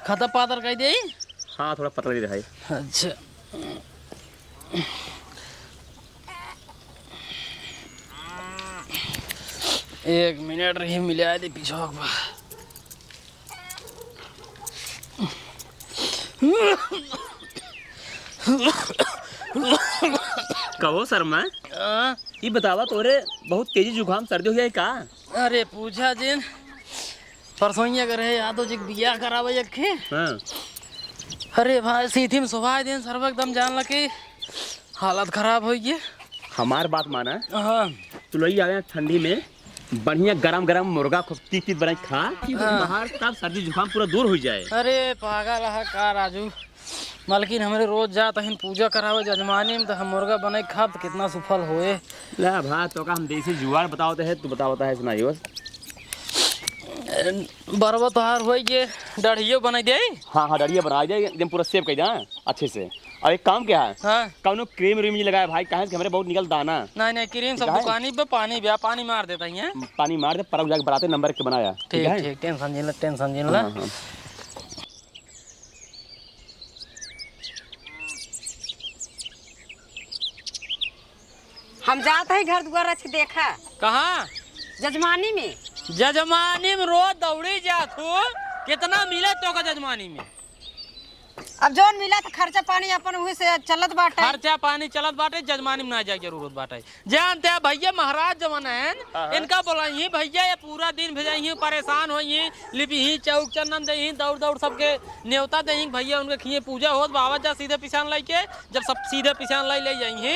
खाता पातर कह दे। हाँ थोड़ा पतला दे भाई। अच्छा एक मिनट रही मिला दे पीछे कहो शर्मा ये बतावा तोरे बहुत तेजी जुकाम सर्दी हो गया का? अरे पूछा जिन परसों करे यादव जी बिया करावे यखे। हाँ। अरे भाई सीधी में सुबह दिन सर्व एकदम जान लगे हालत खराब हो गई। हमार बात माना। हाँ तू लोग आ ठंडी में बढ़िया गरम गरम मुर्गा खूब तीत बना खा बाहर तब सर्दी जुकाम पूरा दूर हो जाए। अरे पागल है का राजू मालकिन हमरे रोज जात हन पूजा करावे जजमानी में तो हम मुर्गा बने खा तो कितना सफल होए। ला भाई तो का हम देसी जुगाड़ बताओते है तू बताता है सुनाइए बस। बरबा तोहार हो ये डढ़ियो बना दे। हाँ हाँ डरिया बना दे एकदम पूरा सेव कर दे अच्छे से। और एक काम क्या है हाँ कौनो क्रीम व्रीम लगाया भाई कहे हमारे बहुत निकल दाना। नहीं नहीं क्रीम सब दुकानी पे पानी मार देता है। पानी मार दे परक जाके बनाते नंबर के बनाया। ठीक ठीक टेंशन जिन ला। हम जाते हैं घर द्वार अच्छे देखा। कहाँ? जजमानी में। जजमानी में रोज दौड़ी जात हो कितना मिले तो का जजमानी में? अब जोन मिला तो खर्चा पानी अपन वही से चलत बाटे। खर्चा पानी चलत बाटे जजमानी में ना जाए जरूरत बाटे। जानते हैं भैया महाराज जवन है इनका बोलाई भैया ये पूरा दिन भेजाई परेशान हो लिपी चौक चंदन दही दौड़ दौड़ सबके न्योता दही भैया उनके खिए पूजा होत बाबा जा सीधे पिछान लाई के जब सब सीधे पिछान लाई ले जाइए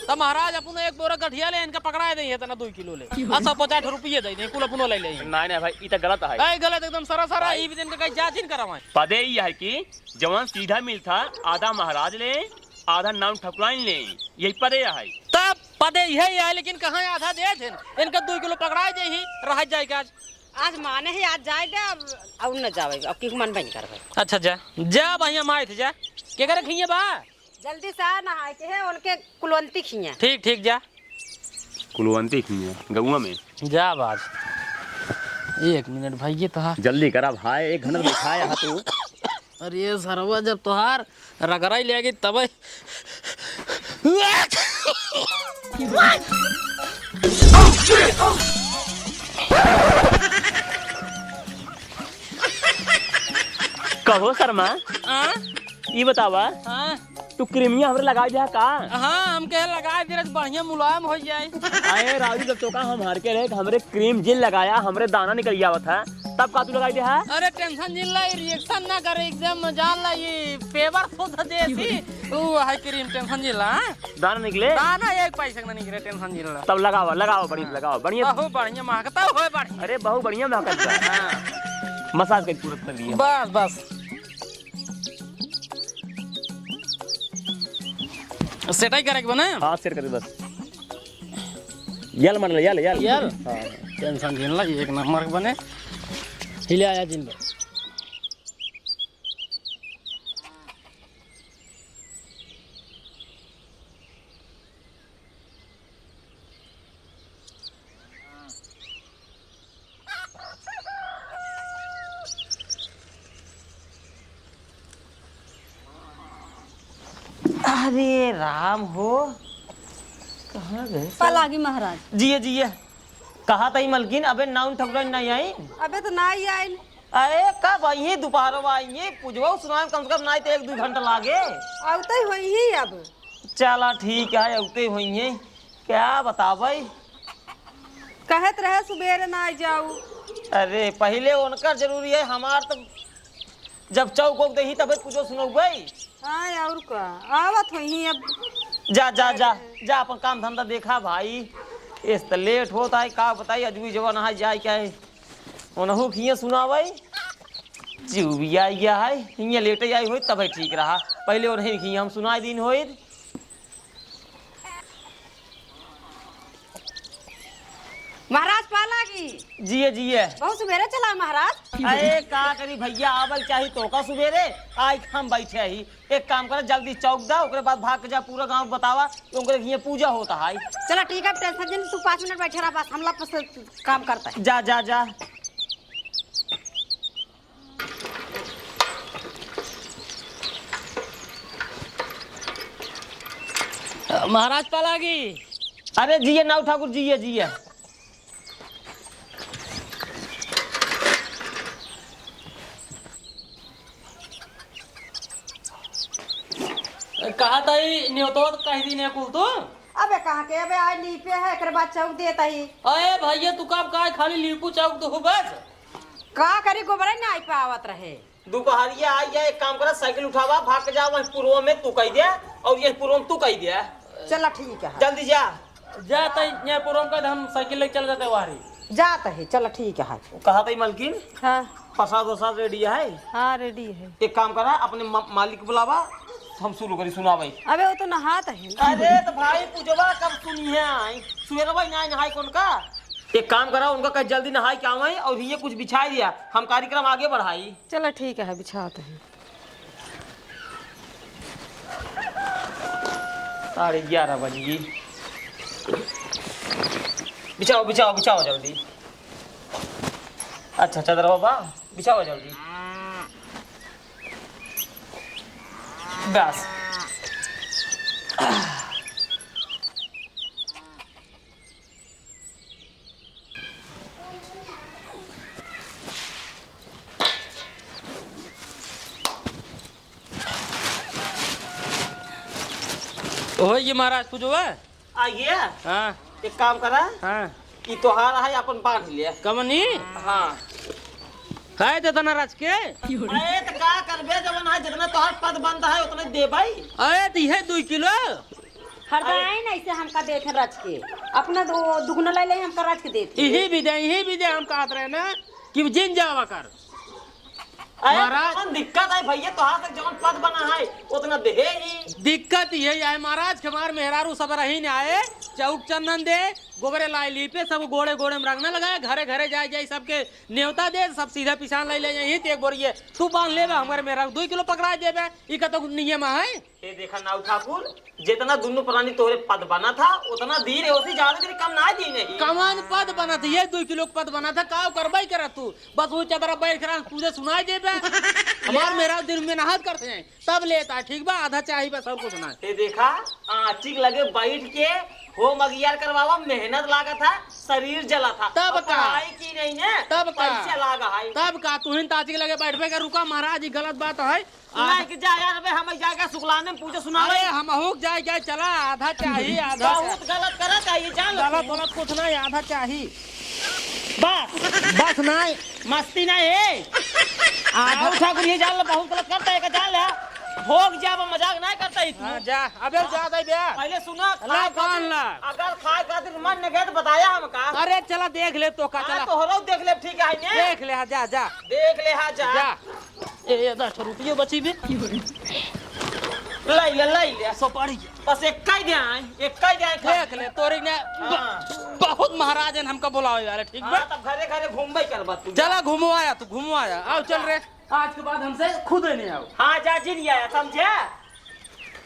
तब महाराज अपन एक बोरा गठिया ले इनका पकड़ा दे तना 2 किलो ले 50 रुपये दे दे कुल अपनो ले ले। नहीं भाई ये तो गलत है। गलत एकदम सरा ई भी दिन का कहीं जांच करवाए। पदे ये है कि जवान सीधा मिलता आधा महाराज ले आधा नाम ठकुराइन ले यही पदे है। तब पदे यही है लेकिन कहाँ आधा दे थे इनका 2 किलो पकड़ा दे ही रह जाएगा। आज माने ही आज जाएगा अब न जावे अब की मन बन कर। अच्छा जा जा भैया माए थे जा के करे खिए बा जल्दी से आ नहाए के है उनके कुलवंती खिया। ठीक ठीक जा कुलवंती खिए गौवा में जा बाज 1 मिनट भैया तो जल्दी करा भाई 1 घंटा दिखाया यहाँ तू। अरे सरवा जब तोहार रगड़ाई ले गई तब कहो शर्मा ये बतावा हाँ तू क्रीमिया हमरे लगा दिया का? हाँ हम कहे लगा दे बढ़िया मुलायम हो जाए। अरे राजू जब तो का हम हार के रहे हमरे क्रीम जेल लगाया हमरे दाना निकल गया था तब का तू लगाई दिया है? अरे टेंशन जिन ला रिएक्शन ना करे एकदम जान ला ये फेवर खुद देसी वो है क्रीम टेंशन जिन ला दाना निकले दाना 1 पैसा ना निकले टेंशन जिन ला। तब लगाओ बढ़िया लगाओ बढ़िया बहुत बढ़िया महकता हो बढ़िया। अरे बहुत बढ़िया महकता है। मसाज कर पूरा कर लिया बस बस सेटाई करे के बने। हाँ सेट कर बस यल मन यल हाँ टेंशन जिन ला 1 नंबर बने हिले आया जिन अरे राम हो कहाँ गए पलागी महाराज। जिये कहा था मलकिन अबे नाउन ठकुराइन नहीं आई। अबे तो ना ही आयल। अरे कब आई दोपहर आई पूछवा सुना कम से कम नहीं तो 1-2 घंटा लागे। आवते हुई ही अब। चला ठीक है औते हुई है क्या बता भाई कहत रहे सुबेरे ना जाऊ। अरे पहले उनका जरूरी है हमार तो जब चौक वौक दही तब कुछ सुनो गई। हाँ और का आवत हुई अब। जा अपन काम धंधा देखा भाई इस तो लेट होता है का बताई अजूबी जवान है जाए क्या है उनहु खिए सुना भाई जीव भी आई गया है हियाँ लेटे आई हो तब ठीक रहा पहले उन्हें खिए हम सुनाई दिन हो। महाराज पालागी जिये बहुत सुबेरे चला महाराज। अरे का करी भैया आवल चाहिए तो का सुबेरे आज हम बैठे ही एक काम करे जल्दी चौक दा ओकरे बाद भाग के जा पूरा गांव बतावा ओकरे हियां पूजा होता है। चला ठीक है टेंशन जिन तू 5 मिनट बैठे रहा बस हमला पास काम करता है। जा महाराज पालागी। अरे जिये नाऊ ठाकुर, जिये जिये। कहा ताई न्योतो कही दी ने कुल तो। अबे कहाँ के अबे आज लीपे है एक बात चौक देता ही। अरे भैया तू कब का खाली लीपू चौक तो हो बस। का करी गोबर ना आई पावत रहे। दोपहरिया आई है, एक काम करा साइकिल उठावा, भाग के जा वहीं पूर्व में तू कही दे और ये पूर्व में तू कही दे। चला ठीक है, जल्दी जा। जा ताई यहाँ पुरम का हम साइकिल लेके चल जाते वारी। जाता है, चला ठीक है। कहा था मलकिन हाँ प्रसाद वसाद रेडी है? हाँ रेडी है। एक काम करा अपने मालिक को बुलावा, हम शुरू करी सुना भाई। अबे वो तो नहाता है। अरे तो भाई पूछवा कब सुनी है आई सुबह भाई ना नहाई कौन का। एक काम करा उनका कहीं जल्दी नहाई क्या आए और ये कुछ बिछाई दिया, हम कार्यक्रम आगे बढ़ाई। चलो ठीक है बिछाते हैं। 11:30 बजेगी। बिछाओ बिछाओ बिछाओ जल्दी। अच्छा चदर बाबा बिछाओ जल्दी। बस हो ये महाराज पूछो है। आइए। हाँ एक काम करा, हाँ ये तोहार है अपन बांध लिया। कमनी हाँ है तो राज के। अरे तो का करबे जवन है जितना तोहार पद बंद है उतने दे भाई। अरे तो यह 2 किलो हरदाई नहीं से हमका देते रच के अपना दुगना ले ले हमका रच के देते। यही भी दे हम कहते रहे ना कि जिन जावा कर। महाराज दिक्कत है भैया तोहार तक जवन पद बना है उतना दे ही। दिक्कत यही है महाराज के हमार मेहरारू सब रही ने आए चौक चंदन दे गोबरे लाई लीपे सब गोड़े गोड़े में रंगना लगाए घरे घरे जाए जाए सबके न्योता दे सब सीधा पिछान ले यही एक बोरिए तू बांध ले हमारे मेहरारू 2 किलो पकड़ा देबे ई का तो नियम है। ये देखा नाऊ ठाकुर जितना दोनों प्राणी तोरे पद बना था उतना दी रे उसी ज्यादा दिन कम ना दी नहीं। कमान पद बना था ये 2 किलो पद बना था का करबाई करा तू बस वो चदरा बैठ कर तुझे सुनाई देबे हमार मेरा दिन में नहात करते हैं तब लेता ठीक बा आधा चाहिए बस सब कुछ ना। ये देखा आचिक लगे बैठ के हो मगियार करवावा मेहनत लागत था शरीर जला था तब का की नहीं ने तब का पैसे लागा है तब का तू हिन ताची लगे बैठबे का रुका महाराज गलत बात है। नहीं कि जाएगा अबे हम जाएगा शुक्लाने में पूछे सुना अरे हम हुक जाए चला आधा चाहिए आधा बहुत गलत करा चाहिए जान गलत गलत कुछ नहीं आधा चाहिए बस नहीं मस्ती नहीं है आधा उठा कर ये जान बहुत गलत करता है का जान ले भोग जा मजाक नहीं करता है तू। जा अबे जा दे बे पहले सुना ला कान ला अगर खाए खातिर मन न गए तो बताया हम का। अरे चला देख ले तो का चला तो हो देख ले ठीक है ने देख ले जा जा देख ले हा जा ए 10 रुपये बची बे ले ले सुपारी बस एक ही दे देख ले तोरी ने बहुत महाराज ने हमको बुलावे वाले ठीक बा तब घरे घरे घूमबे करबा तू। चला घुमवाया तू घुमवाया आओ चल रे आज के बाद हमसे खुद नहीं आओ। हाँ जा जिन आया समझे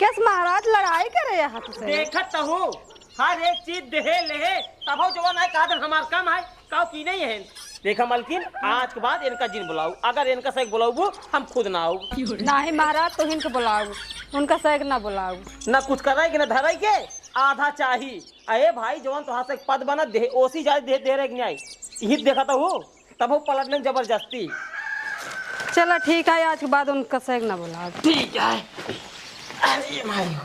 कैस महाराज लड़ाई करे यहाँ तुझसे देखत तो हो हर एक चीज देहे ले तब हो जवान है कहा हमार कम है काऊ की नहीं है। देखा मलकिन आज के बाद इनका जिन बुलाऊ अगर इनका सही बुलाऊ हम खुद ना आऊ नहीं महाराज तो इनको बुलाऊ उनका सैक ना बुलाऊ ना कुछ कराई ना धराई के आधा चाहिए। अरे भाई जवान तो से पद बना दे ओसी जा दे रहे नहीं आई यही देखा तो हो तब हो पलटने जबरदस्ती। चलो ठीक है आज के बाद उनका सैक ना बुलाऊ। ठीक है। अरे भाई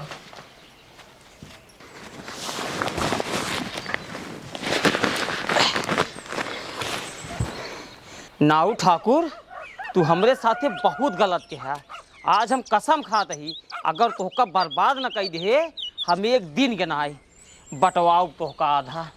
नाऊ ठाकुर तू हमरे साथे बहुत गलत के है। आज हम कसम खात ही अगर तोहका बर्बाद न कर दे हम एक दिन के नहाई बटवाओ तोहका आधा।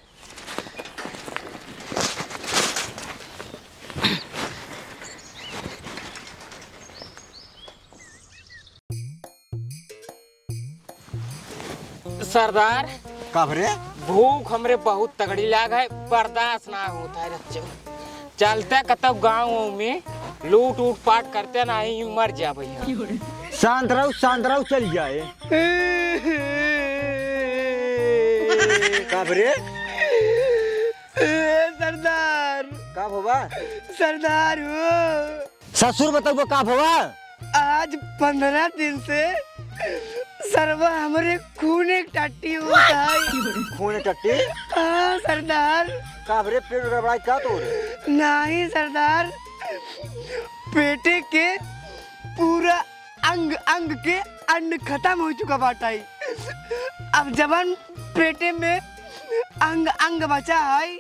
सरदार का भरे भूख हमरे बहुत तगड़ी लाग है बर्दाश्त ना होता है रच्चो चलते कतब गाँव में लूट उट पाट करते ना ही मर जा भैया। शांत रहो चल जाए का भरे सरदार का भवा सरदार हो ससुर बताओ का भवा आज 15 दिन से सरवा हमारे खून एक टट्टी होता है। खून टट्टी? हाँ सरदार। का भरे पेट गड़बड़ाई का तोर? नहीं सरदार, पेटे के पूरा अंग अंग के अन्न खत्म हो चुका बाटा है। अब जबन पेटे में अंग अंग बचा है,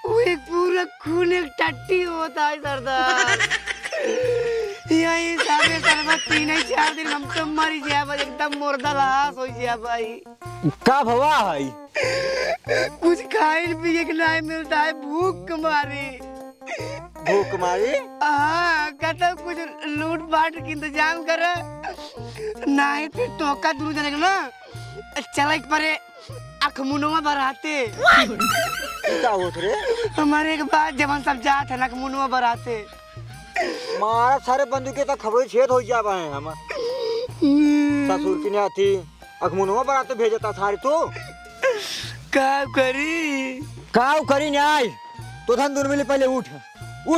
वो एक पूरा खून एक टट्टी होता है सरदार। यही सारे सरवा 3-4 दिन हम तो मरी जाए, बस एकदम मुर्दा लाश हो जाए भाई। का भवा है? कुछ खाए पिए के नहीं मिलता है, भूख मारी। भूख मारी? हाँ, कहता कुछ लूट पाट के इंतजाम कर, नहीं फिर तो का दूर जाने ना चल परे अख मुनवा बराते। क्या होत रे? हमारे एक बात जब हम सब जात है ना मुनवा बराते। मारा सारे बंदूके तक खबर छेद हो जावा है हम। ससुर की ने थी अखमुनवा बराते भेजता सारे तो का करी? काव करी न्याय तो धन दोनों मिले, पहले उठ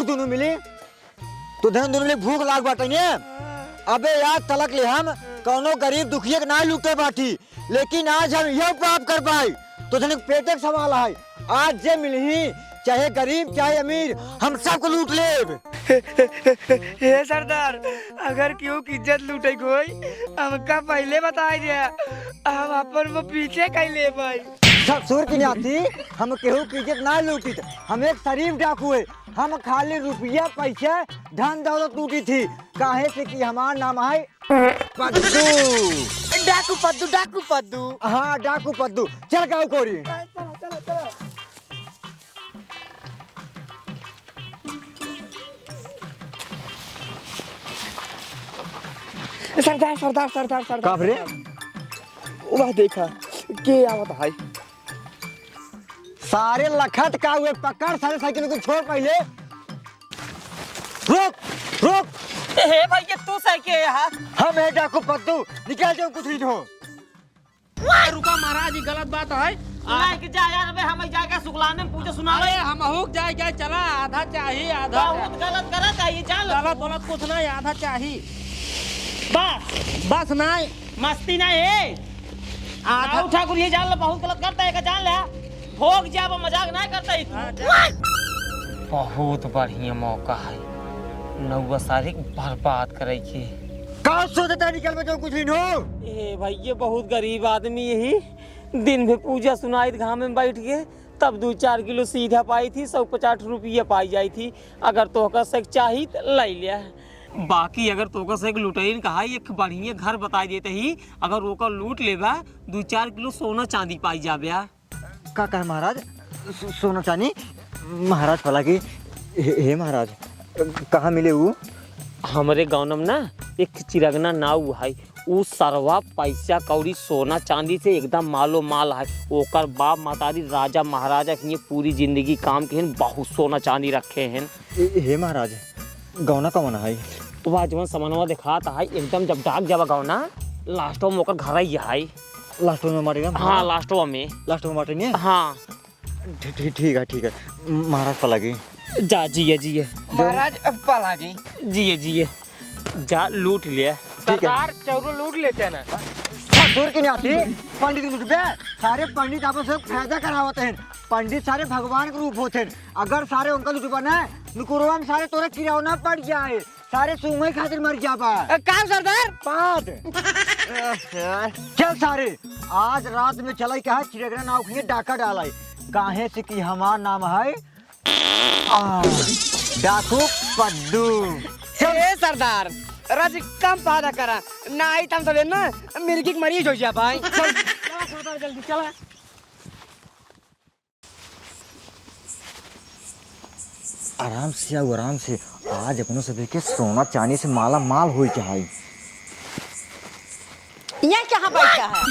दोनों मिले तो धन दोनों मिले। भूख लाग बाटे ने। अबे यार तलक ले हम कौनो गरीब दुखिया के ना लूटे बाटी, लेकिन आज हम यह पाप कर पाए तो धन पेटे के सवाल है। आज जे मिलही चाहे गरीब चाहे अमीर हम सबको लूट ले। हे सरदार, अगर क्यों की इज्जत लूटे कोई हमका पहले बताई दिया, हम अपन वो पीछे कहीं ले भाई। ससुर की नाती हम केहू की इज्जत ना लूटी, हम एक शरीफ डाकू है। हम खाली रुपया पैसा धन दौलत लूटी थी, काहे से कि हमार नाम है पद्दू। डाकू पद्दू, डाकू पद्दू। हाँ डाकू पद्दू। चल गाँव कोरी। सरदार सरदार सरदार सरदार काबरे? वह देखा के आवत है। सारे लखत का हुए पकड़ सारे साइकिल को छोड़ पहले। रोक रोक। हे भैया तू सही के यहाँ हम है डाकू पद्दू, निकल जाओ कुछ नहीं हो। रुका महाराज, ये गलत बात है। नहीं कि जा यार, हम जाके शुक्लाने में पूजा सुना अरे हम हुक जाए क्या, चला आधा चाहिए आधा बहुत गलत करत है ये। चल गलत गलत कुछ नहीं, आधा चाहिए बस बस नहीं मस्ती नहीं है। आधा उठा कर ये जान ले, बहुत गलत करता है, जान ले। भोग जा मजाक नहीं करता है तू। बहुत बढ़िया मौका है नौवा सारिक बर्बाद करे के। का सोचता निकल बचाओ कुछ नहीं हो। ए भैया बहुत गरीब आदमी यही दिन में पूजा सुनाई घाम में बैठ के, तब 2-4 किलो सीधा पाई थी, 150 रुपया पाई जाई थी। अगर तोहका से चाहिए तो ले लिया, बाकी अगर तोहका से लुटेन कहा एक बढ़िया घर बताई देते ही, अगर रोका लूट लेबा 2-4 किलो सोना चांदी पाई जाबे। का कहे महाराज? सोना चांदी? महाराज फला की हे महाराज कहाँ मिले वो? हमारे गाँव में ना एक चिरगना नाव है, उ सरवा पैसा कौड़ी सोना चांदी से एकदम मालो माल है। ओकर बाप मातारी राजा महाराजा के लिए पूरी जिंदगी काम के हैं, बहुत सोना चांदी रखे हैं। हे महाराज गौना का मना है? वह जवन समनवा दिखाता है एकदम, जब डाक जावा गाँव ना लास्टो में ओकर घर ही है। लास्ट में मारेगा? हाँ लास्टो में। लास्ट में मारेंगे? हाँ ठीक है महाराज फला की जा जिये जिये महाराज अब पला जी। जिये जिये जा लूट लिया। सरदार चौरो लूट लेते हैं ना। ससुर की नहीं आती पंडित लूट पे। सारे पंडित आपस में फायदा करावते हैं। पंडित सारे भगवान के रूप होते हैं। अगर सारे उनका लुटवाना है नुकुरवा में सारे तोरे किरावना पड़ जाए, सारे सुंगई खातिर मर जाबा। काम सरदार पाद चल सारे आज रात में चलाई कहा चिड़गना नाव के डाका डालाई, काहे से कि हमार नाम है डाकू पद्दू। हे सरदार रज कम पादा करा, नहीं तम सब ना मिर्गी के मरीज हो जा भाई। चल सरदार जल्दी चला। आराम से आओ आराम से, आज अपनों सभी के सोना चांदी से माला माल हो जाए। यहाँ कहाँ बैठा है?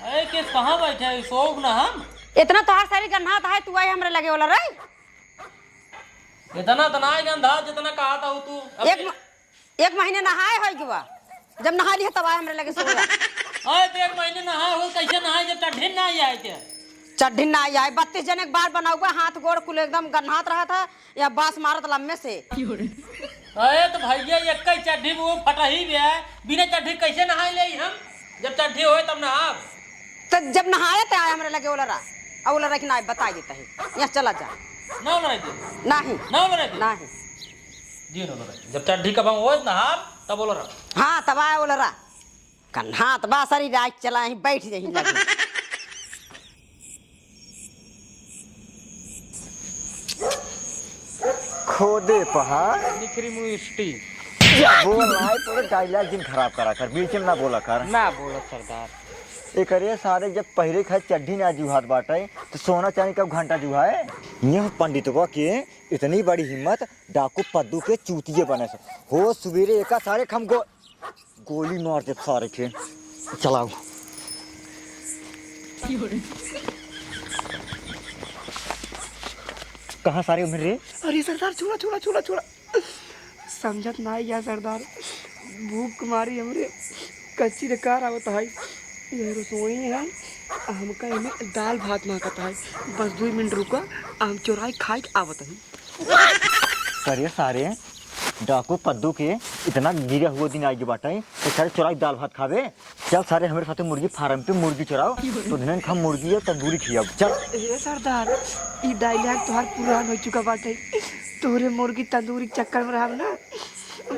अरे किस कहाँ बैठे है? सोग ना हम इतना तोहार सारी गन्ना है, तू आई हमरे लगे वाला रे। इतना तना गंधा जितना कहा था तू। एक महीने नहाए हो गया, जब नहा लिया तब आए हमरे लगे सोया। अरे तो 1 महीने नहा हो, कैसे नहाए जब चढ़िन ना आए थे? चढ़ी ना आए 32 जन एक बार बना हुआ, हाथ गोड़ कुल एकदम गन्हात रहा था या बांस मारत लम्बे से। अरे तो भैया एक ही चड्ढी में वो फटा ही गया है, बिना चड्ढी कैसे नहाए ले हम? जब चड्ढी होए तब नहाब। तो जब नहाए तो आए हमारे लगे ओलरा और ओलरा कि ना बता देता है यहाँ चला जा ना लड़ाई दे नहीं ना लड़ाई दे नहीं जी ना लड़ाई जब चड्ढी कब होए नहाब तब बोल रहा हाँ तब आए ओलरा कन्हा तो बा सारी रात चला ही बैठ जाही लगे खोदे पहाड़ निखरी मुष्टि बोल रहा है तो डायलॉग दिन खराब करा कर बीच में ना बोला कर ना बोलो सरदार। एक अरे सारे जब पहले खाए चड्ढी ना जुहात बाटे तो सोना चांदी कब घंटा जुहाए। यह पंडितवा के इतनी बड़ी हिम्मत डाकू पद्दू के चूतिये बने से हो सवेरे एका सारे खम गोली मार दे सारे के चलाओ। कहाँ सारे उम्र रे? अरे सरदार छोड़ा छोड़ा छोड़ा छोड़ा समझत ना या सरदार भूख मारी हमरे कच्ची रे कार आवत है ये रसोई है हमका इमे दाल भात मांगता है बस 2 मिनट रुका हम चोराई खाई आवत है। करे सारे डाकू पद्दू के इतना गिरा हुआ दिन आएगी बाटे तो सारे चुराई दाल भात खावे। चल सारे हमारे साथ मुर्गी फार्म पे मुर्गी चुराओ तो दिन खा मुर्गी है तंदूरी खियाओ। चल ये सरदार ये डायलॉग तोहार पुरान हो चुका बाटे तोरे मुर्गी तंदूरी के चक्कर में रहा ना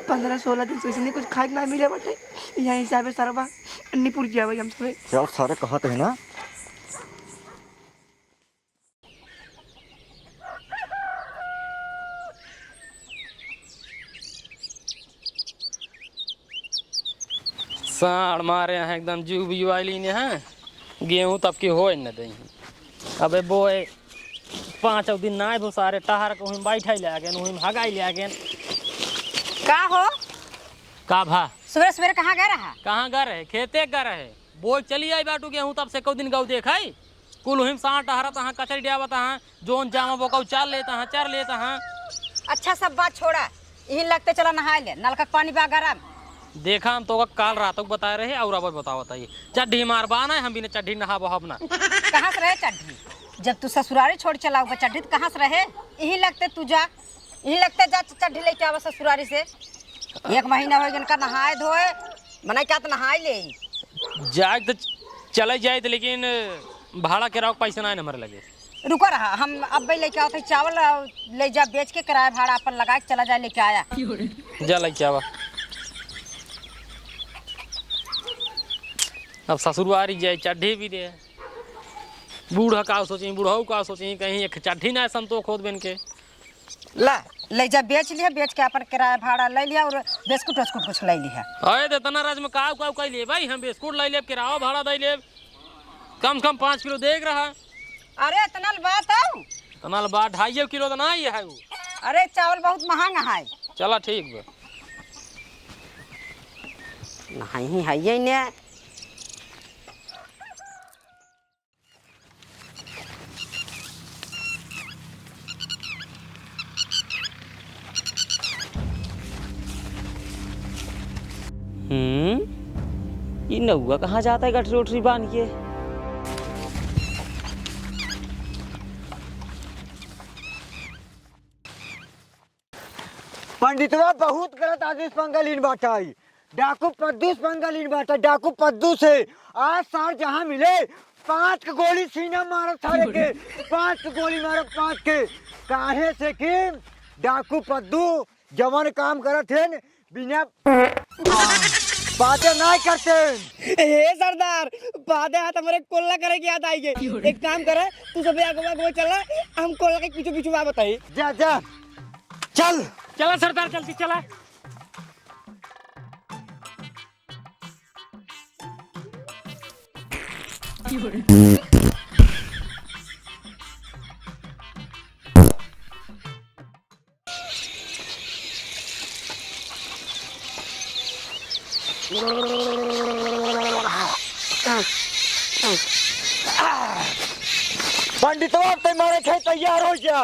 15-16 दिन से इसने कुछ खाए ना मिले बाटे यहाँ हिसाबे सरबा निपुर गया भाई हमसे। चल सारे कहते हैं ना साड़ मारे हैं एकदम जू भी वाली ने हैं गेहूं तब की होए न दही अबे बोए 5 दिन ना भो सारे टहर को हम बैठाई ले गेन हम हगाई ले गेन का हो का भा सवेरे सवेरे कहाँ गए रहा कहाँ गा रहे खेते गा रहे बोल चली आई बाटू गेहूं तब से को दिन गौ देखाई कुल हिम साड़ टहरा तहाँ कचरी डियावत तहाँ जोन जामा बोकौ चाल लेता हाँ चर लेता हाँ। अच्छा सब बात छोड़ा यही लगते चला नहा ले नलका के पानी बा गरम देखा हम तो काल रात को बताए रहे और अब बताओ बताइए चड्ढी मारबाना है हम भी ने चड्ढी नहा बहब ना। कहाँ से रहे चड्ढी जब तू ससुरारी छोड़ चला होगा चड्ढी तो कहाँ से रहे यही लगते तू जा यही लगते जा चड्ढी लेके आवा ससुरारी से 1 महीना हो जिनका नहाए धोए मना क्या तो नहाए ले जाए तो चले जाए तो लेकिन भाड़ा किराया पैसा ना हमारे लगे रुको रहा हम अब लेके आओ थे चावल ले जा बेच के किराया भाड़ा अपन लगा के चला जाए लेके आया जा लेके आवा अब ससुरवारी जाए चड्ढी भी दे बूढ़ा का सोची बूढ़ऊ का सोची कहीं एक चड्ढी ना संतोष खोद बन के ला ले जा बेच लिया बेच के अपन किराया भाड़ा ले लिया और बिस्कुट उस्कुट कुछ ले लिया अरे तो तना राज में काव काव कह लिए भाई हम बिस्कुट ले ले किराया भाड़ा दे ले कम से कम 5 किलो देख रहा अरे इतना बात है तनाल बा 2.5 किलो तो ना ही है वो अरे चावल बहुत महंगा है चला ठीक बा नहीं है ये ने ये नौआ कहाँ जाता है गठरी उठरी बांध के। पंडितवा बहुत गलत आदेश पंगलीन बाटा डाकू पद्दूस पंगलीन बाटा डाकू पद्दू से आज सार जहाँ मिले 5 गोली सीना मारो सारे के 5 गोली मारो 5 के काहे से कि डाकू पद्दू जवान काम करत हैं बिना बातें नहीं करते। हे सरदार बातें हाथ हमारे कोल्ला करे की याद आएगी एक काम करे तू सब आगे चला हम कोल्ला के पीछे पीछे बात बताइए जा जा चल चला सरदार जल्दी चला पंडितवा तुम्हारे खेत तैयार हो गया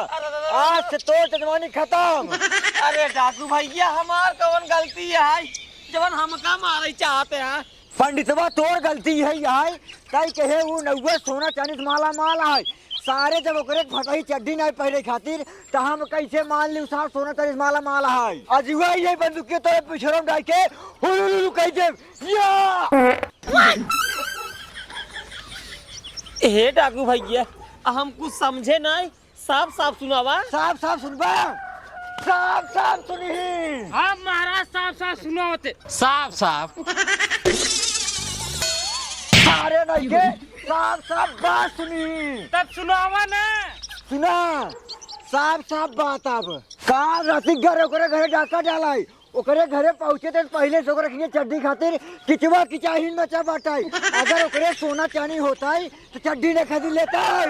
आज से तो जजमानी खत्म। अरे डाकू भैया हमार कौन गलती है जवन हम का मारे चाहते हैं। पंडितवा तोर गलती है यहाँ कई कहे वो नौवे सोना चांदी माला माल है सारे जब ओकरे फटही चड्डी नहीं पहले खातिर तो हम कैसे मान ली सार सोना चांदी माला माल है अजुआ ये बंदूक के तोरे पिछड़म डाल के हुलुलु कह दे या हे डाकू भैया हम कुछ समझे नहीं, साफ साफ सुनावा। साफ साफ सुनबा, साफ साफ सुनी। हाँ महाराज साफ साफ सुनो होते साफ साफ। सारे नहीं के साफ साफ बात सुनी। तब सुनावा ना। सुना साफ साफ बात। अब का रसिक घर ओकरे घरे डाका डालाई, ओकरे घरे पहुंचे तो पहले से ओकरे खिए चड्डी खातिर किचवा किचाहिन मचा बाटाई। अगर ओकरे सोना चांदी होता है तो चड्डी ने खरीद लेता है।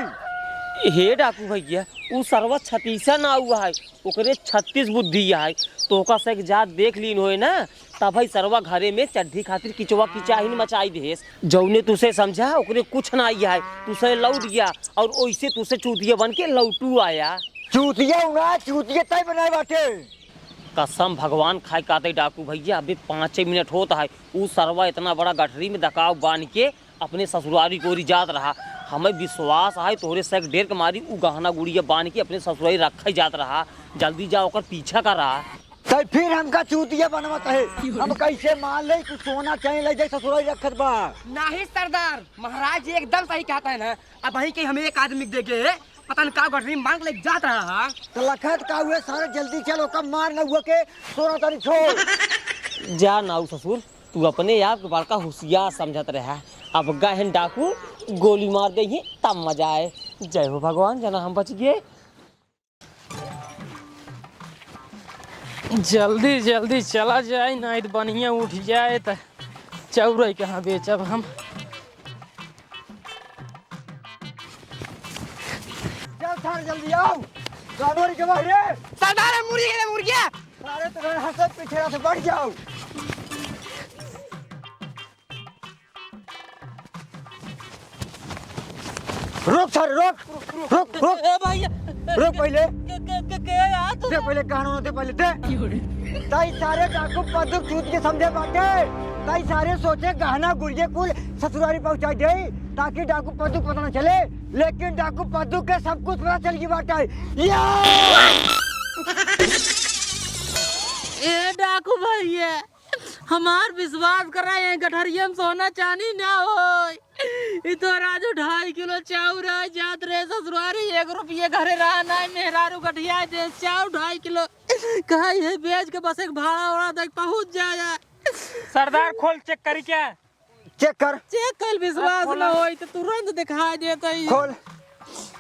हे डाकू भैया उ सर्व 36 ना हुआ है, ओकरे 36 बुद्धि है। तो ओका से एक जात देख लीन होए ना, तब भाई सर्वा घरे में चड्ढी खातिर किचवा किचाहिन मचाई देस। जौने तुसे समझा ओकरे कुछ ना आई है, तुसे लौट गया और ओइसे तुसे चूतिया बन के लौटू आया। चूतिया उड़ा चूतिया तय बनाए बाटे। कसम भगवान खाए काते डाकू भैया अभी 5 मिनट होता है, उ सर्वा इतना बड़ा गठरी में दकाव बांध के अपने ससुरारी गोरी जात रहा। हमें विश्वास है तोरे से डेर के मारी उ गहना गुड़िया बांध के अपने ससुरारी रखा जात रहा। जल्दी जा ओकर पीछा कर रहा। तय फिर हमका चूतिया बनवत है। हम कैसे मान ले कि सोना चांदी ले जाए ससुरारी रखत बा। नहीं सरदार, महाराज जी एकदम सही कहता है ना। अब वही के हमें एक आदमी देखे पता नहीं का गठरी मांग ले जात रहा। तो लखत का हुए सारे जल्दी चलो, कब मार न हुआ के सोना चांदी छोड़। जा नाऊ ससुर, तू अपने आप के बड़का होशियार समझत रहा। अब गहन डाकू गोली मार दे तब मजा आए। जय हो भगवान, जना हम बच गए। जल्दी जल्दी चला जाए नहीं तो बढ़िया उठ जाए तो चौरई कहाँ बेचब हम। चल सारे जल्दी आओ। गाड़ोरी के बाहर रे। सरदार मुर्गिया सारे तुम्हारे हंसत पीछे से बढ़ जाओ। रुक सर रुक रुक रुक भैया रुक पहले यार दे पहले कहां होते पहले दे। ताई सारे डाकू पदुक छूट के समझे बाटे। ताई सारे सोचे गहना गुड़िया कुल ससुरारी पहुंचाई दे ताकि डाकू पदुक पता न चले। लेकिन डाकू पदुक के सब कुछ पता चल गई बाटे। ए डाकू भैया हमार विश्वास करा ये गठरिया में सोना चांदी ना हो। तो राजू 2.5 किलो चाउर जात रे ससुरारी 1 रुपये घरे रहना है। मेहरारू गठिया दे चाउर 2.5 किलो कहा ये बेच के बस एक भाड़ा उड़ा तक पहुंच जाएगा। सरदार खोल चेक करी क्या? चेक कर। चेक कर विश्वास ना हो तो तुरंत दिखाई देता है। खोल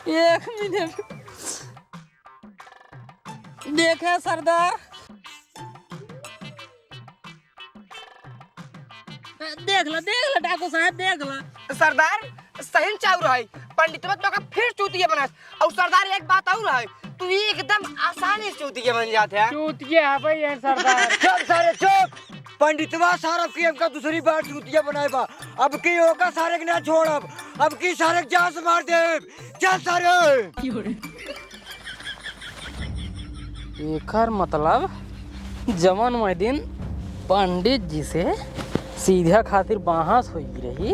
1 मिनट देखे सरदार, देख लो डाकू साहब देख लो। सरदार सही चाउर है, पंडितवा तो का फिर चूतिया बना। और सरदार एक बात और है, तू एकदम आसानी से चूतिया बन जाते हैं। चूतिया है भाई सरदार। चल सारे चुप। पंडितवा सारा की हमका दूसरी बार चूतिया बनाए बा। अब की होगा सारे के ना छोड़ब। अब की सारे जान से मार दे। चल सारे। एकर मतलब जमन में दिन पंडित जी से सीधा खातिर बहस हो रही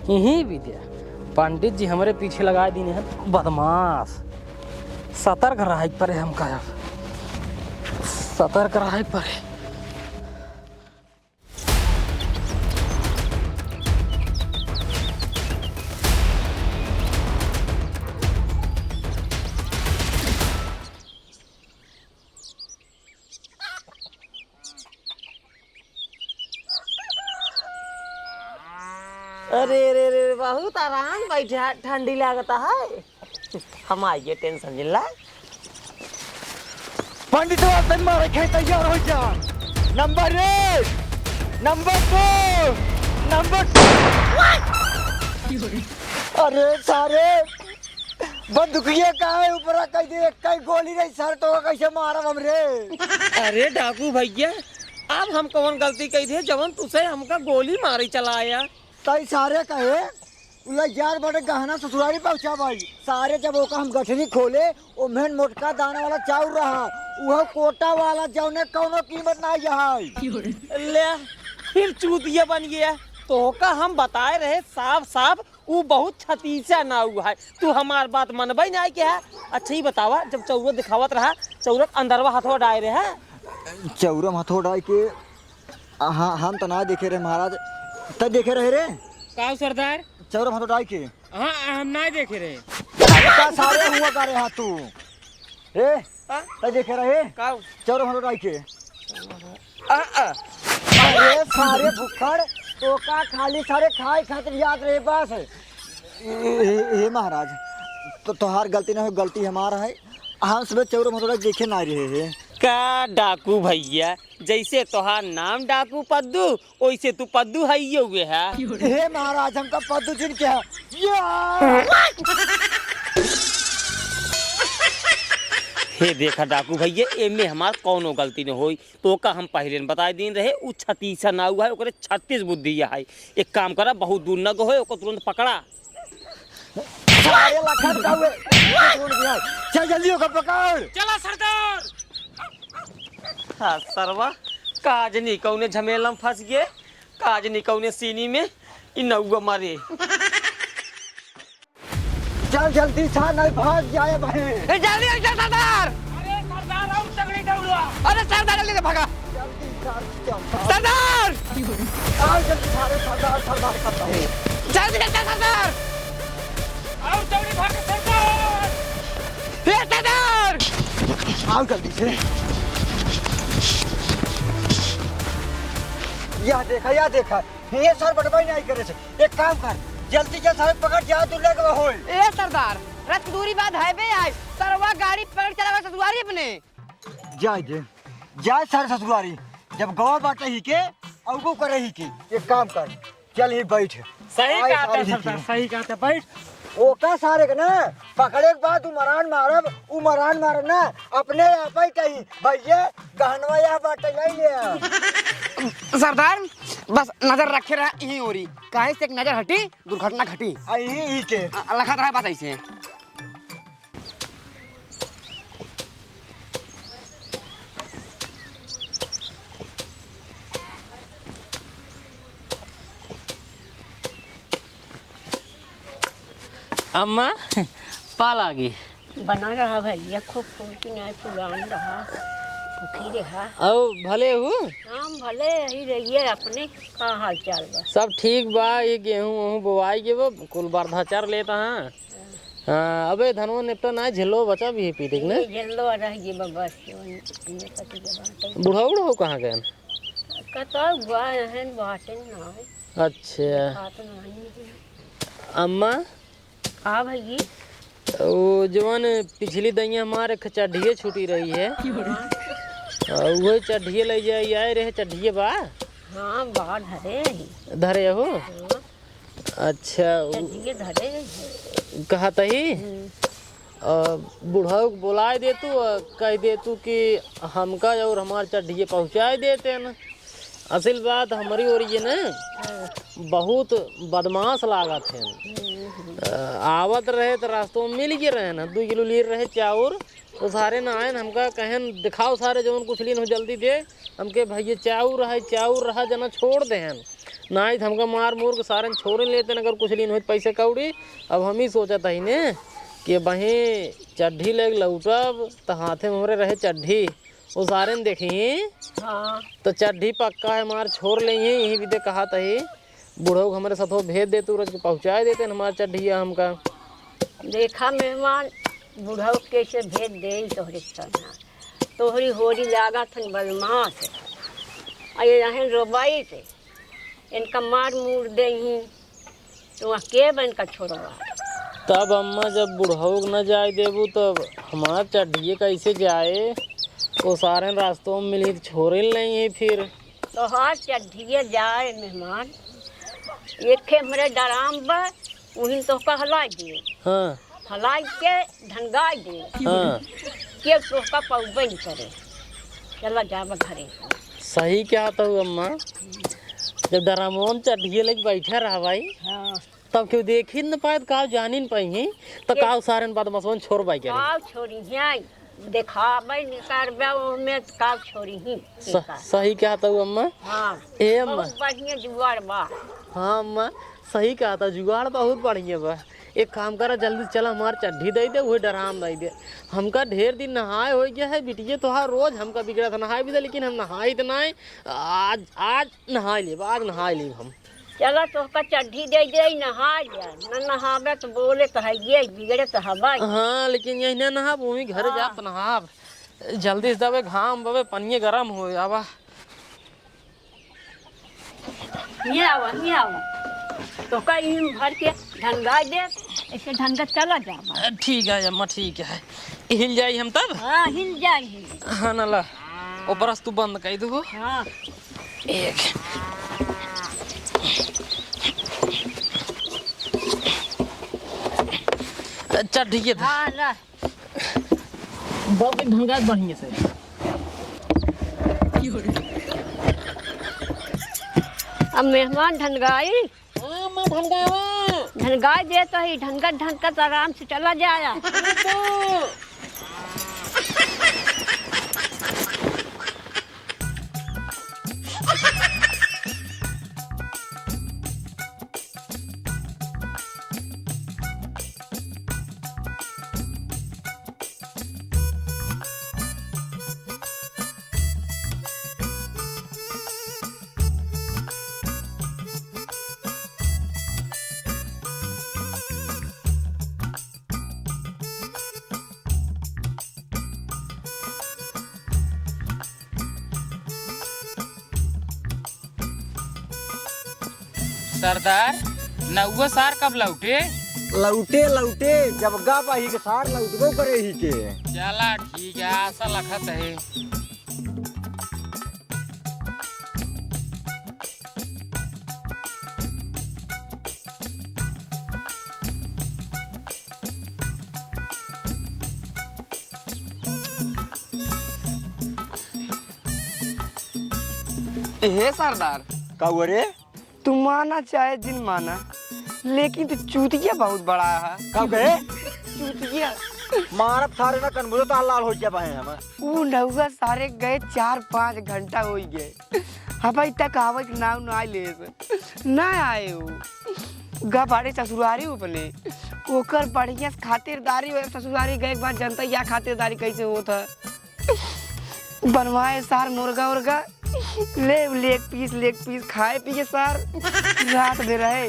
यही विद्या पंडित जी हमारे पीछे लगा दी है। बदमाश सतर्क रहा पर हमका सतर्क रहा पर। अरे रे रे बहुत आराम बैठा, ठंडी लागता है। हम आइए टेंशन जिला। पंडितवा तन मारे खे तैयार हो जा। Number 1 number 2 number 3। अरे सारे बंदूकिया का है ऊपर कह दे कई गोली नहीं सर तो कैसे मारब हमरे। अरे डाकू भैया अब हम कौन गलती कही थे जवन तुसे हमका गोली मारी चलाया। तई सारे कहे यार बड़े गहना ससुरारी पहुंचा भाई। सारे जब ओका हम गठरी खोले ओ मेन मोटका दाना वाला चाउर रहा, वह कोटा वाला जौने कौनो कीमत ना है। ले फिर चूतिया बन गया। तो का हम बताए रहे साफ साफ वो बहुत छतीसा ना हुआ है। तू हमार बात मनबई ना क्या है? अच्छा ही बतावा, जब चौरत दिखावत रहा चौरत अंदरवा हाथवा डाय रहे है। चौरम हथो डाल के हाँ हम तो ना देखे रहे महाराज। तब देखे रहे रे काऊ सरदार चौरा भटोटाई के हाँ हम नहीं देखे रहे का सारे हुआ का रहा तू ए त देखे रहे काऊ चौरा भटोटाई के अरे सारे भुक्खड़ तो का खाली सारे खाए खातिर याद रहे बस हे महाराज तो तोहार गलती ना हो, गलती हमारा है। हम सब चौरा भटोटाई देखे ना रहे हैं। का डाकू भैया, जैसे तोहार नाम डाकू पद्दू वैसे तू पद्दू है ये हुए है। हे महाराज हमका पद्दू जिन के है हे देखा डाकू भैया, एमे हमार कौनो गलती न होई। तो का हम पहले न बताए दिन रहे उ 36 ना हुआ है, ओकरे 36 बुद्धि है। एक काम करा, बहुत दूर न गो ओको तुरंत पकड़ा। सारे लखन का हुए चल जल्दी होकर पकड़। चला सरदार। हाँ सरवा, काज नहीं कौने झमेला में फंस गए, काज नहीं कौने सीनी में इ नौवा मारे। चल जल्दी छा नहीं भाग जाए भाई। जल्दी आ सरदार। अरे सरदार और तगड़ी दौड़वा। अरे सरदार जल्दी से भागा। सरदार आओ जल्दी सारे सरदार सरदार करता हूँ। जल्दी से सरदार। और तगड़ी भाग सरदार। हे सरदार आओ जल्दी से। यह देखा ये सर बटवाई नहीं करे से। एक काम कर जल्दी से सारे पकड़ जा तू ले गवा होई। ए सरदार रथ दूरी बाद हाईवे आए सरवा गाड़ी पकड़ चलावा ससुरारी अपने जाए सर ससुरारी जब गवा बाटे ही के औगो करे ही की। एक काम कर चल ही बैठ। सही आए कहते सारी सरदार, की। सही कहते। बैठ। ओका सारे के ना पकड़े के बाद उमरान मारब ना अपने आप ही कही भैया गहनवा या बाटे नहीं ले। सरदार बस नजर रखे रहा यही हो रही काहे से एक नजर हटी दुर्घटना घटी। आई ही के लखा रहा बात ऐसे। अम्मा पाल आ गई। बना रहा भैया खूब फूल नहीं पुरान रहा भूखी रहा। और भले हूँ हम भले ही रहिए अपने का हाल चाल बा। सब ठीक बा। ये गेहूँ वहूँ बोवाई के वो कुल बारधाचार लेता है। हाँ अबे धनवा निपटा ना झेलो बचा भी पी देख ना। जल्लो रह गए बस अन्य पति के बात बुढ़ा कहाँ गए? कता हुआ है बातें ना है। अच्छा बात नहीं अम्मा आ भैया वो जवान पिछली दैया हमारे चढ़िए छूटी रही है वही चढ़िए ले जाए आए रहे चढ़िए बा। हाँ बाढ़ धरे ही धरे हो? अच्छा चढ़िए धरे कहा तही बुढ़ा बुलाए दे तू कह दे तू कि हमका और हमारे चढ़िए पहुँचाए देते न। असल बात हमारी हो रही है ना बहुत बदमाश लागत है। आवत रहे तो रास्तों में मिल गए रहे ना 2 किलो ले रहे चाउर तो सारे ना आए हमका कहन दिखाओ सारे जवन कुछ लीन हो जल्दी दे हमके भैया चाउर रहा जना छोड़ दे ना ही हमका मार मूर के सारे छोड़ लेते अगर कुछ लीन हो पैसे कौड़ी। अब हम ही सोचा था ने कि वहीं चड्ढी ले लौटब तो हाथे में हमरे रहे चड्ढी वो सारे ने देखी। हाँ तो चड्ढी पक्का है मार छोड़ लेंगे यही भी दे कहा तही बूढ़ो हमारे साथ भेज दे तू रज के पहुँचाए देते हमारे चड्ढिया हमका। देखा मेहमान बुढ़ऊ कैसे भेज दे तोहरे संग तोहरी होरी लागत हन बदमाश अये रहें रोबाई से इनका मार मूर दे तो वहाँ के बन का छोड़वा। तब अम्मा जब बुढ़ऊ न जाए देबू तब हमारा चड्ढिए कैसे जाए वो सारे रास्तों में मिली छोड़े नहीं है फिर। तो हाँ चढ़िए जाए मेहमान एक हमारे डराम बा वही तो का हलाई दिए हाँ हलाई के ढंगाई दिए हाँ के तो का पौबन करे चला जाब घरे। सही क्या था अम्मा जब डरामोन चढ़िए लग बैठा रहा भाई हाँ तब क्यों देख ही न पाए काव जान ही न पाई तो काव सारे बाद मसवन छोड़ पाई करे। काव छोड़ी हैं दिखावे निकारबे में काव छोड़ी ही सही क्या था अम्मा। हाँ ए अम्मा बहुत बढ़िया जुआर बा। हाँ अम्मा सही कहा था जुगाड़ बहुत बढ़िया बा। एक काम करा जल्दी चला हमारे चड्ढी दे दे वही डराम दे दे हमका ढेर दिन नहाए हो गया है बिटिया तो हाँ रोज हमका बिगड़ा था नहाए भी दे लेकिन हम नहाए तो नहीं आज नहा ले आज नहा ले हम। चला तो का चड्ढी दे दे नहा जा न नहावे तो बोले तो है ये बिगड़े तो हवा हाँ लेकिन यही ना नहा भूमि घर जा तो नहा जल्दी से दबे घाम बबे पनिये गरम हो आवा ये आवा तो का इन भर के ढंगा दे ऐसे ढंगा चला जा ठीक है अम्मा ठीक है हिल जाई हम तब हाँ हिल जाए हाँ ना ला ओ बरस तू बंद कर दो हाँ एक अच्छा ठीक है हाँ ला बहुत ढंगा बढ़िया से अब मेहमान ढंगाई हाँ मैं ढंगावा ढंगाई दे तो ही ढंगा तो आराम से चला जाया सरदार नौवा सार कब लौटे लौटे जब गा पाही के सार लौटबो करे ही के। चला ठीक है आशा लखत है हे सरदार का हुआ रे? तू माना चाहे जिन माना लेकिन तू चूतिया बहुत बड़ा है कब गए? चूतिया मारब थारे ना कनबुलो तो लाल हो जा पाए हम। ऊ नौवा सारे गए 4-5 घंटा हो गए अभी तक आवत नाव ना ले ना आए हो गा बाड़े ससुरारी अपने ओकर बढ़िया खातिरदारी और ससुरारी गए एक बार जनता या खातिरदारी कैसे होता बनवाए सार मुर्गा उर्गा लेग पीस खाए पिए सार रात में रहे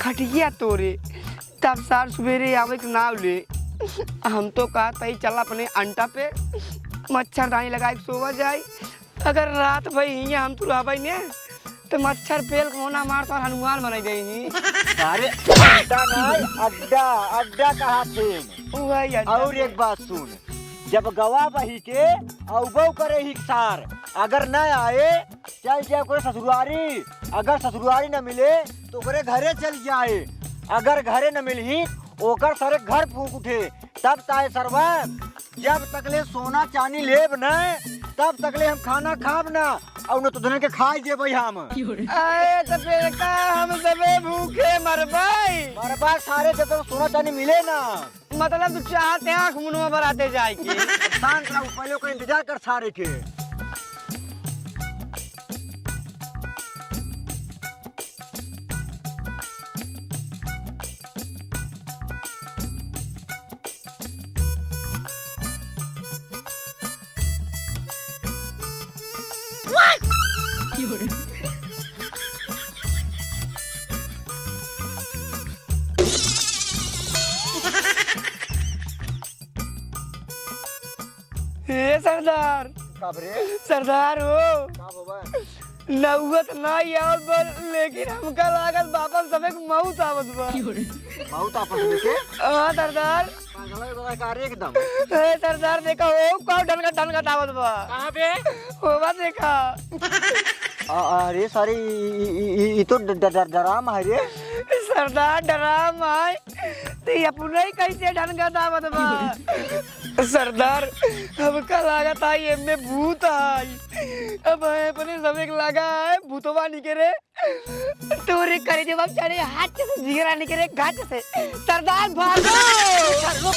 खटिया तोरे तब सार सवेरे आवे के नाव ले हम तो कहा तई चला अपने अंटा पे मच्छरदानी लगा के सोवा जाए अगर रात भाई हम तू रहबै ने तो मच्छर पेल कोना मार तो हनुमान बन गई अरे अड्डा नहीं अड्डा कहा थे। वही और एक बात सुन जब गवा बही के अवबो करे ही सार अगर न आए चल जाए कोई ससुरारी अगर ससुरारी न मिले तो करे घरे चल जाए अगर घरे न मिली ओकर सारे घर फूक उठे तब ताए सरवा जब तकले सोना चांदी लेब न तब तकले हम खाना खाब ना और न तो धन के खाई देबै हम। आए तो बेटा हम सबे भूखे मरबै सारे जब तक सोना चांदी मिले ना मतलब तू चाहते हैं आँख मुनवा बराते जाए की शांत रहो पहले को इंतजार कर सारे के। हे सरदार सरदार हो नौवत नहीं आवत बल लेकिन हमका लागत वापस सबे मौत आवत बा बहुत आपस में के हां सरदार एकदम हे सरदार देखा हो कौ ढनका आवत बा कहां पे होवा देखा अरे सारी ये तो डराम है रे सरदार डराम है तो अपने ही कैसे ढनका आवत बा सरदार हमका लागत है ये में भूत है अब अपने सब एक लगा है भूतवा निकले तोरे करे जवाब चढ़े हाथ से जिगरा निकले घाट से सरदार भागो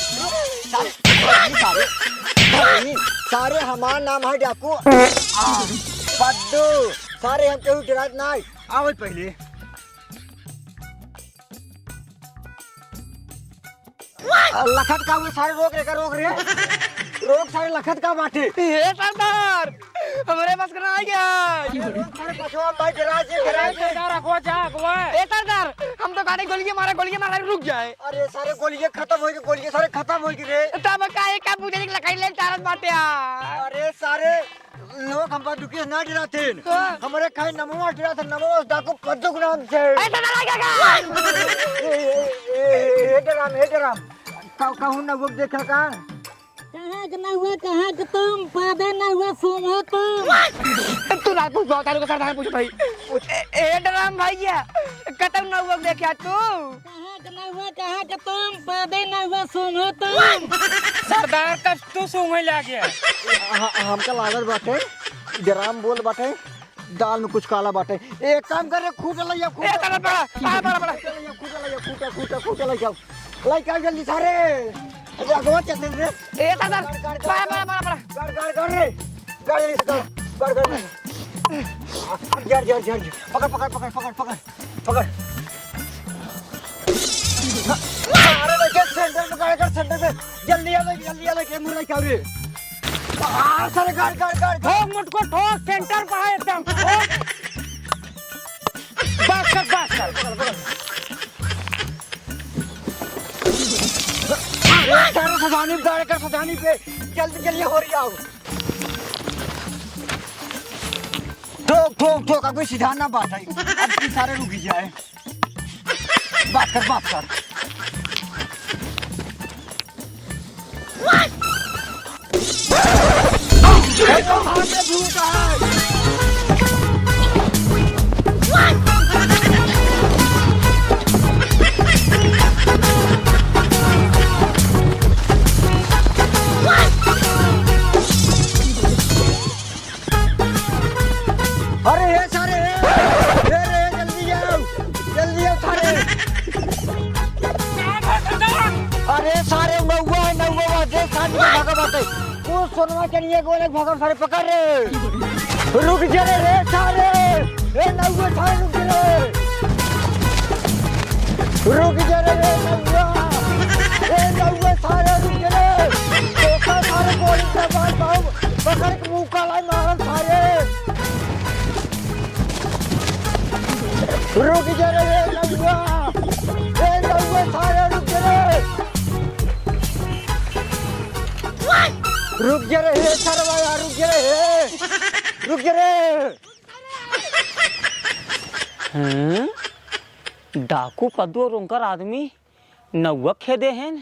सारे हमार नाम है डाकू पड्डू सारे हम केहू डरात नहीं आवत पहले लखत का वो सारे रोक रे रोक सारे लखत का बाटे हे सरदार हमारे पास करना आ गया। ए सरदार, हम तो गाड़ी गोली मारा रुक जाए। अरे सारे गोलियां खत्म हो गई, गोलियां सारे खत्म हो गई रे। तब का पूछे लकड़ी ले चारत बाटे यार। अरे सारे लोग हम पर दुखी ना डराते, हमारे खाए नमो डरा था, नमो डाकू पद्दू के नाम से। ए सरदार आ गया। हे डराम कहूँ ना वो देखा का कहाँ के ना हुआ, कहाँ के तुम पैदा ना हुआ, सुनो तुम। तू ना पूछ, बहुत सारे को सरदार पूछ भाई। ए डराम भैया, कतम ना हुआ देखा तू। कहाँ के ना हुआ, कहाँ के तुम पैदा ना हुआ, सुनो तुम। सरदार कब तू सूंघे ला गया। हमका लागल बाटे, डराम बोल बाटे, दाल में कुछ काला बाटे। एक काम कर रे, खूट लइया, खूट। ए सरदार बड़ा खूट लइया, लाइक जल्दी सारे। अरे अगवा चलते रे। ए सरदार बड़ा गाड़ रे, गाड़ी से गाड़ जड़ पकड़। अरे देखिए सेंटर में गाड़ सेंटर में जल्दी आ के मुर्रा क्या रे। सारे गाड़ ठोक मुझको ठोक, सेंटर पर है एकदम। बस कर। सारे सजानी पे जल्दी हो रही आओ। ठोक अब कोई सीधा ना बात है, अब की सारे रुक जाए। बात कर। अरे ये सारे जल्दी आओ सारे। अरे सारे नौवा दे साथ में भागा बाटे। कुछ सोनवा चढ़िए गोले भागा सारे पकड़ रे। रुक जा रे सारे, ए नौवा सारे रुक जा रे नौवा, ए नौवा सारे रुक जा रे। देखा सारे गोली का बाल पकड़ के मुंह काला मारन सारे। रुक जा रे नौवा, ए नौवा सारे रुक जा रे। रुक जा रे सरवा यार, रुक जा रे। डाकू पद्दू और उनकर आदमी नौवा खेदे हैं।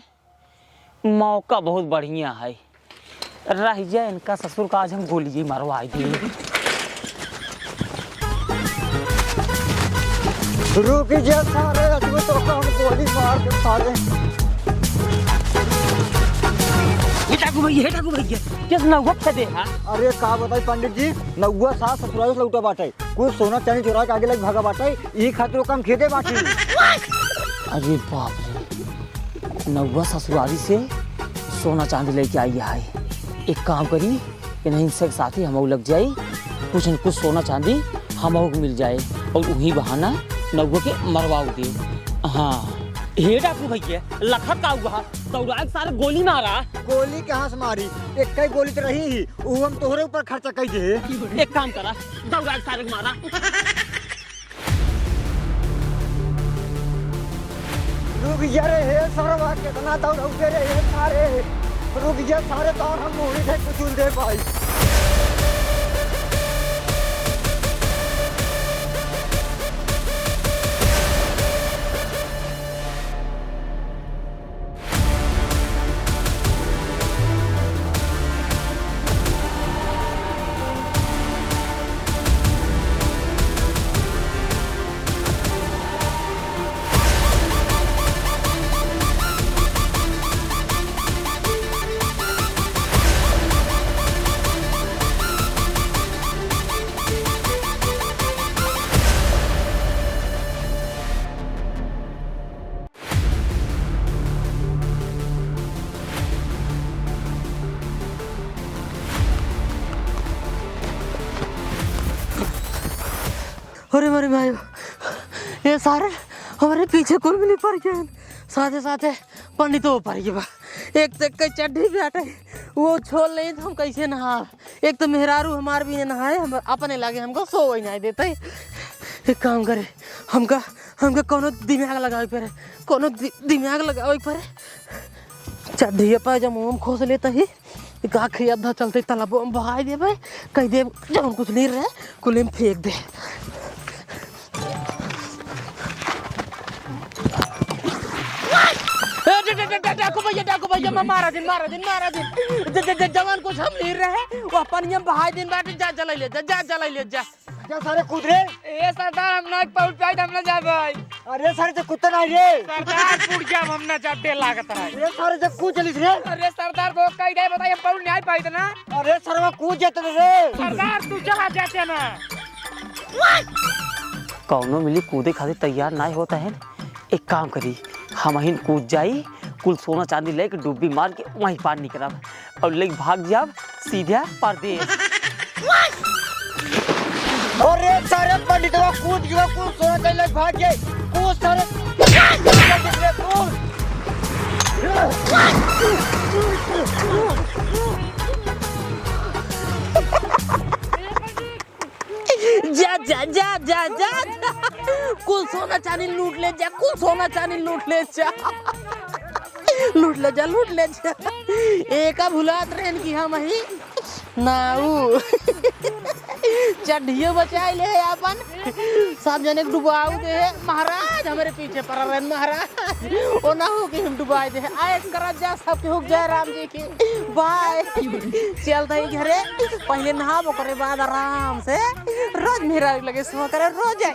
मौका बहुत बढ़िया है, रह जाए इनका ससुर का आज हम गोली मारवाई दिए। रुक जा सारे, अजमे तो हम गोली मार के सारे। हे डाकू भैया किस नौवा खेदे हैं? अरे का बताई पंडित जी, नौवा सास ससुराल से लौटा बाटे, कुछ सोना चांदी चुरा के आगे लग भागा बाटे, यही खातिर कम खेदे बाटे। अरे बाप रे, नौवा ससुराली से सोना चांदी लेके आई है। एक काम करी, इन्हें से साथ ही हम लग जाए, कुछ न कुछ सोना चांदी हम मिल जाए और वही बहाना नौवा के मरवाओ दे। हाँ हे डाकू भैया, लखत का हुआ दौड़ा सारे गोली मारा। गोली कहाँ से मारी, एक कई गोली तो रही ही, वो हम तोहरे ऊपर खर्चा कई दे। एक काम करा, दौड़ा सारे मारा। रुक जा रे हे सरवा, कितना दौड़े रे हे सारे। रुक जा सारे, तो हम मुड़ी से कुचल दे भाई। अरे मेरे भाई, ये सारे हमारे पीछे कुल भी नहीं पड़ गए, साथे पंडितों पर गए। एक से एक चड्ढी भी हटे, वो छोड़ नहीं तो हम कैसे नहा। एक तो मेहरारू हमार भी नहाए, हम अपने लागे हमको सो ही नहीं देते। एक काम करे, हमका कोनो दिमाग लगावे पड़े, कोनो दिमाग लगावे पड़े। चढ़िए पे जब मुँह खोस लेता ही का खियादा चलते तालाब में बहा देवे, कह दे जब कुछ नहीं रहे कुल में फेंक दे। डाको भैया मारा दिन जवान कुछ हम नहीं रहे वो अपन बहा दिन बाटे। जा जला ले जा क्या सारे कूद रे? ए सरदार हम ना पहुंच पाए हम ना जा भाई। अरे सारे जो कुत्ता नहीं रे सरदार फूट गया हमने चढ़ते लागत है। अरे सारे जो कूद चलिस रे। अरे सरदार वो कह दे बताइए पहुंच नहीं पाए ना। अरे सरवा कूद जाते रे। सरदार तू चला जाते ना। कौनो मिली कूदे खातिर तैयार ना होता है। एक काम करी, हम ही कूद जाई, कुल सोना चांदी लेके डुब्बी मार के वहीं पार निकलब और लेके भाग जाब सीधा परदेश। अरे सारे पंडितवा कूद गया, कूद सोना चाहिए भाग गए, कूद सारे जा जा जा जा जा कुल सोना चांदी लूट ले जा, कुल सोना चांदी लूट ले जा, लूट ले जा। एक भुलात रहन की हम ही नाऊ चढ़ियो बचाई ले अपन सब जने डुबाऊ दे। महाराज हमारे पीछे पड़ रहे महाराज, ओ ना हो कि हम डुबाए दे। आए कर जा सबके हो जय राम जी की बाय। चलते ही घरे पहले नहाबो करे बाद आराम से रोज मेरा लगे सो करे रोज जाए।